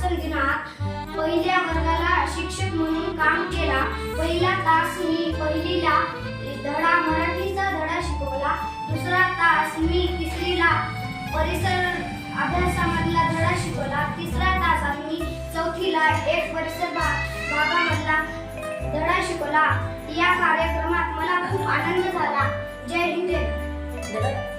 प्रबोधन दिनात पहिल्या वर्गाला शिक्षक म्हणून काम केला. पहिला तास मी पहिलीला मराठीचा धडा शिकवला. दुसरा तास मी तिसरीला परिसर अभ्यासामधला धडा शिकवला. तिसऱ्या तासात मी चौथीला एक परिसर भागामधला धडा शिकवला. या कार्यक्रमात मला खूप आनंद झाला. जय हिंद.